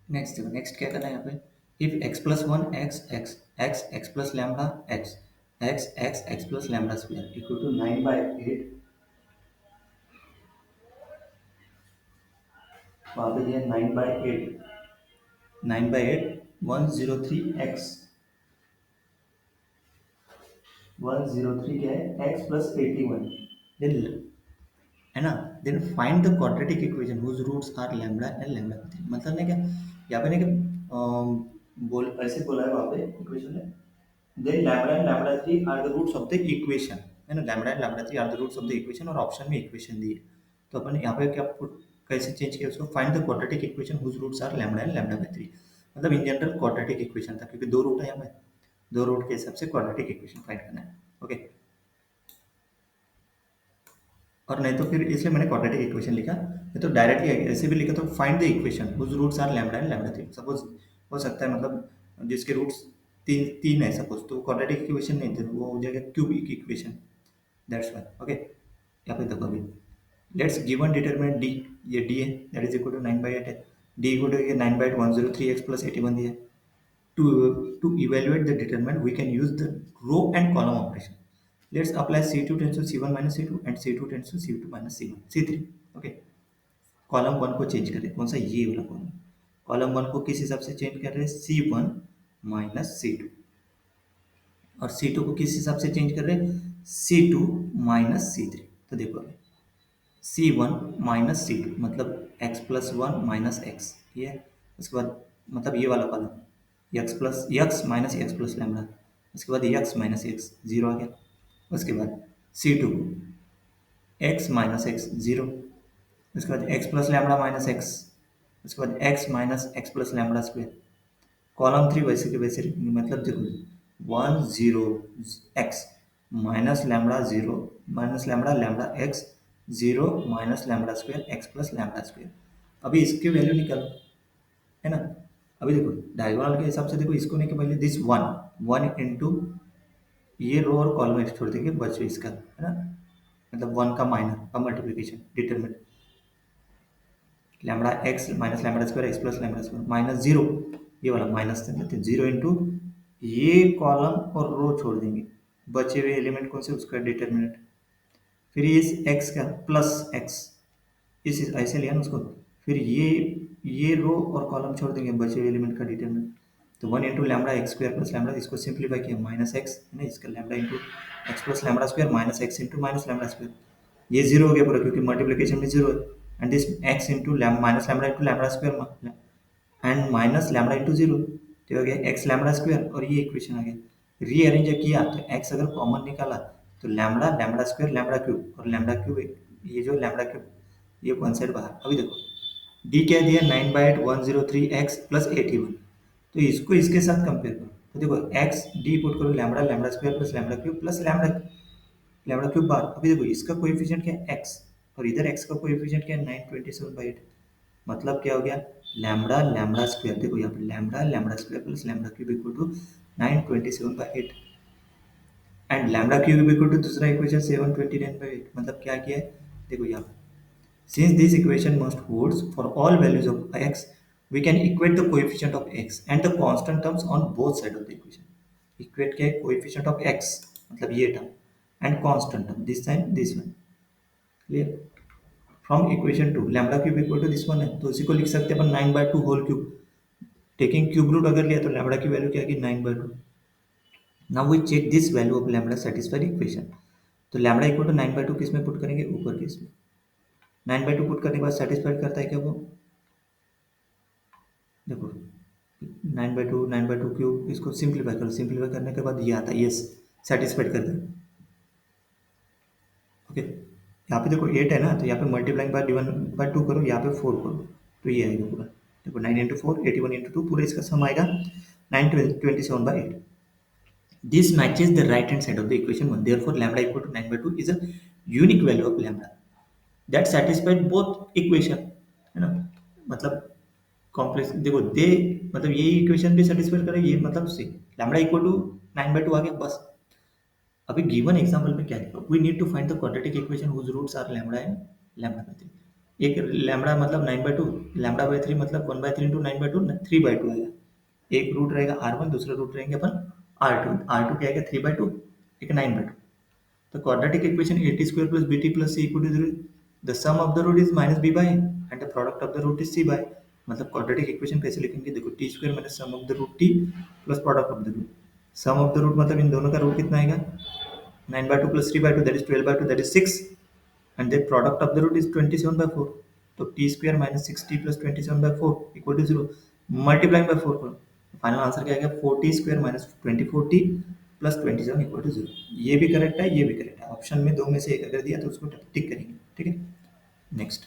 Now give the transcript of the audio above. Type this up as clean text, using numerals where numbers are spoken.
Next देखो, next क्या करना है यहाँ पे, if x plus one x x x x plus lambda x x x x plus lambda square equal to 9/8, वहाँ पे दिया 9/8, 103x 103 क्या है, x प्लस 81, देन है ना, then find the quadratic equation whose roots are lambda and lambda 3, मतलब ना क्या यहाँ पे ना कि बोल ऐसे बोला है वहाँ पे इक्वेशन में, then lambda and lambda 3 are the roots of the equation, है ना, lambda and lambda 3 are the roots of the equation, और ऑप्शन में इक्वेशन दी है, तो अपन यहाँ पे क्या कैसे चेंज किया उसको, find the quadratic equation whose roots are lambda and lambda by 3, मतलब इन जनरल क्वाड्रेटिक इक्वेशन था क्योंकि दो रूट है यहाँ पे, दो रूट के हिसाब से क्वाड्रेटिक इक्वेशन फाइंड करना है। ओके, और नहीं तो फिर इसलिए मैंने क्वाड्रेटिक इक्वेशन लिखा, नहीं तो डायरेक्टली ऐसे भी लिखा तो find the equation whose roots are lambda and lambda 3, suppose हो सकता है मतलब जिसके रूट्स तीन तीन है सपोज, तो क्वाड्रेटिक इक्वेशन नहीं थे, वो हो जाएगा cubic equation, that's why. Okay, यहाँ पे देखो अभी, लेट्स गिवन डिटरमिनेंट डी, ये डी है, दैट इज इक्वल टू 9/8 है, D equal to 9/8 103x plus 81 दिया है। To evaluate the determinant, we can use the row and column operation. Let's apply C2 tends to C1 minus C2 and C2 tends to C2 minus C1 C3। Okay, column one को change करें, कौन सा, ये वाला column, column one को किस हिसाब से चेंज कर रहे हैं, C1 माइनस C2, और C2 को किस हिसाब से चेंज कर रहे हैं, C2 माइनस C3। तो देखो अभी C1 माइनस C2 मतलब x plus one minus x, ये है, उसके बाद मतलब ये वाला column x plus x minus x plus lambda, उसके बाद x माइनस एक्स जीरो आ गया, उसके बाद C2 x minus x zero, उसके बाद x plus lambda minus x, उसके बाद x minus x plus lambda square, column three वैसे के वैसे रखेंगे, मतलब देखो 10 x minus lambda zero minus lambda lambda x zero minus lambda square x plus lambda square. अभी इसकी वैल्यू निकालो, है ना, अभी देखो डायगोनल के हिसाब से देखो, इसको नहीं कि पहले दिस वन वन इंटू ये रो और कॉलम एक छोड़ देंगे, बचे इसका, है ना, मतलब वन का माइनर का multiplication determinant lambda x minus lambda square x plus lambda square minus zero, ये वाला माइनस दे देते हैं जीरो इंटू ये कॉलम और रो छोड़ देंगे, बचे हुए एलिमेंट कौन से, उसका डिटरमिनेंट, फिर इस एक्स का प्लस एक्स, इस ऐसे लिया ना उसको, फिर ये रो और कॉलम छोड़ देंगे, बचे हुए एलिमेंट का डिटरमिनेंट, तो one into lambda x square plus lambda, इसको सिंप्लीफाई किया माइनस एक्स है ना, इसका lambda into x plus lambda square minus x into minus lambda square, ये जीरो हो गया पूरा क्योंकि मल्टीप्लिकेशन में जीरो है, and this x into minus lambda into lambda square and minus lambda into zero, तो हो गया एक्स लैम्बडा स्क्वायर, और ये इक्वेशन आ गया, रीअरेंज किया तो एक्स अगर कॉमन निकाला तो lambda lambda square lambda cube, और लैम्बडा क्यूब ये जो लैम्बडा क्यूब ये वन साइड बाहर। अभी देखो डी क्या दिया, 9/103x प्लस 81, तो इसको इसके साथ कंपेयर करो, तो देखो एक्स डी पुट करो lambda lambda square plus lambda cube plus lambda lambda cube bar, अभी देखो इसका कोएफिशिएंट क्या है एक्स, और इधर एक्स का कोएफिशिएंट क्या है 927/8, मतलब क्या हो गया, लैम्बडा लैम्बडा स्क्वायर, देखो यहाँ पे lambda lambda square plus lambda cube equal to 927/8, and lambda cube equal to दूसरा इक्वेशन 729/8, मतलब क्या किया है, देखो यहाँ पे since this equation must holds for all values of x, we can equate the coefficient of x and the constant terms on both sides of the equation। equate क्या है, coefficient of x मतलब ये term and constant term this time this one, clear। from equation 2 lambda cube equal to this one है, तो इसी को लिख सकते हैं अपन 9/2 whole cube, taking cube root अगर लिया तो लैम्बडा की वैल्यू क्या आएगी 9/2। Now we check this value of lambda satisfied equation, तो लैम्बडा इक्वल टू 9/2 किस में पुट करेंगे, ऊपर के इसमें, 9/2 पुट करने के बाद सेटिस्फाइड करता है क्या वो, देखो 9/2 क्यूब, इसको सिंप्लीफाई करो, सिंप्लीफाई करने के बाद ये आता है, यस सेटिस्फाइड कर दे। ओके, यहाँ पे देखो 8 है ना, तो यहाँ पे मल्टीप्लाइंग बाय डिवाइड बाय 2 करो, यहाँ पे 4 करो, तो ये आएगा पूरा, देखो 9 इंटू फोर 81 इंटू टू, पूरा इसका सम आएगा 927/8। This matches the right hand side of the equation 1, therefore lambda equal to 9/2 is a unique value of lambda that satisfied both equation, है ना, मतलब कॉम्प्लेक्स देखो दे, मतलब ये इक्वेशन भी सेटिस्फाई करे, ये मतलब सी लैम्बडा इक्वल टू 9/2 आ गया बस। अभी गिवन एग्जांपल में क्या लिखा, we need to find the quadratic equation whose roots are lambda and lambda by 3, एक लैम्बडा मतलब 9/2, λ/3 मतलब 1/3 इंटू 9/2, 3/2 आएगा। एक रूट रहेगा R1, दूसरा रूट रहेंगे अपन R2। R2 क्या आएगा 3/2, एक 9/2। The quadratic equation at square plus bt plus c equal to 0. The sum of the root is minus b by n and the product of the root is c by। मतलब quadratic equation कैसे लिखेंगे, देखो t square minus sum of the root t plus product of the root। sum of the root मतलब इन दोनों का root कितना आएगा, 9/2 plus 3/2 that is 12/2 that is 6 and the product of the root is 27/4। तो t square minus 6t plus 27/4 equal to 0। Multiplying by 4 करो, final answer क्या आएगा 4t square minus 24t plus 27 equal to 0। ये भी correct है, ये भी correct है। ऑप्शन में दो में से एक अगर दिया तो उसको टिक करेंगे। ठीक है, नेक्स्ट।